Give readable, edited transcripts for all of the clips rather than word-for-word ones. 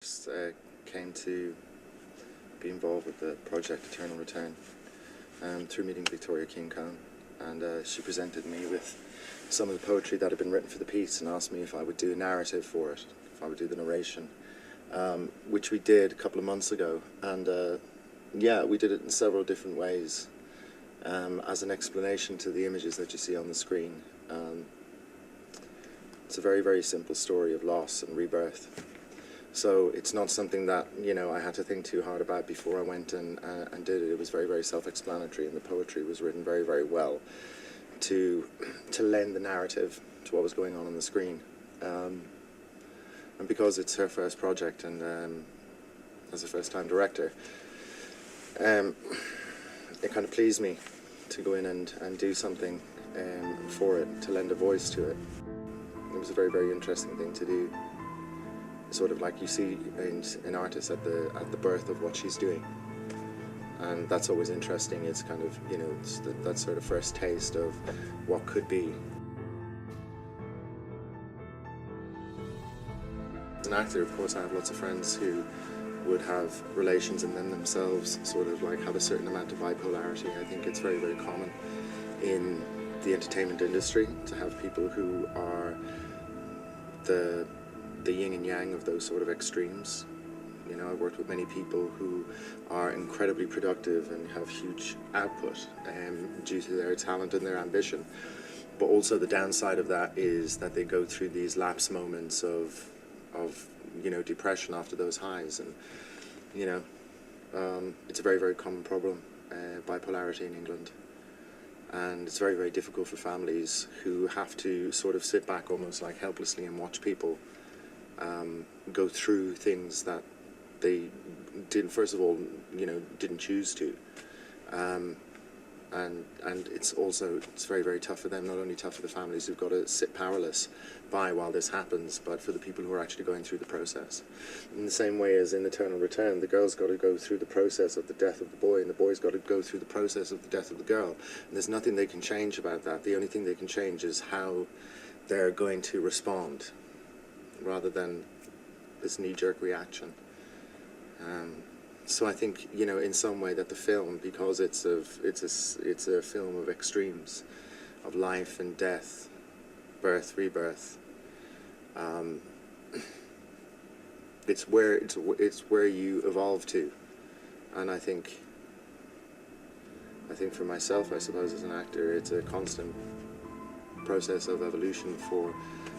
Just came to be involved with the project Eternal Return through meeting Victoria King-Cohn, and she presented me with some of the poetry that had been written for the piece and asked me if I would do a narrative for it, if I would do the narration, which we did a couple of months ago, and yeah, we did it in several different ways as an explanation to the images that you see on the screen. It's a very, very simple story of loss and rebirth. So it's not something that, you know, I had to think too hard about before I went and did it. It was very, very self-explanatory, and the poetry was written very, very well to lend the narrative to what was going on the screen. And because it's her first project, and as a first-time director, it kind of pleased me to go in and do something for it, to lend a voice to it. It was a very, very interesting thing to do. Sort of like you see an artist at the birth of what she's doing, and that's always interesting. It's kind of, you know, it's that sort of first taste of what could be. As an actor, of course, I have lots of friends who would have relations and then themselves sort of like have a certain amount of bipolarity. I think it's very, very common in the entertainment industry to have people who are the yin and yang of those sort of extremes. You know, I've worked with many people who are incredibly productive and have huge output due to their talent and their ambition. But also the downside of that is that they go through these lapse moments of you know, depression after those highs. And you know, it's a very, very common problem, bipolarity in England. And it's very, very difficult for families who have to sort of sit back almost like helplessly and watch people go through things that they didn't, first of all, you know, didn't choose to, and it's very, very tough for them. Not only tough for the families who've got to sit powerless by while this happens, but for the people who are actually going through the process. In the same way as in Eternal Return, the girl's got to go through the process of the death of the boy, and the boy's got to go through the process of the death of the girl. And there's nothing they can change about that. The only thing they can change is how they're going to respond, rather than this knee-jerk reaction. So I think, you know, in some way that the film, because it's a film of extremes, of life and death, birth, rebirth, it's where you evolve to. And I think for myself, I suppose, as an actor, it's a constant process of evolution. For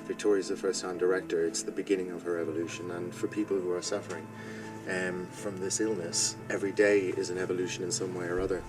Victoria's the first-time director, it's the beginning of her evolution, and for people who are suffering from this illness, every day is an evolution in some way or other.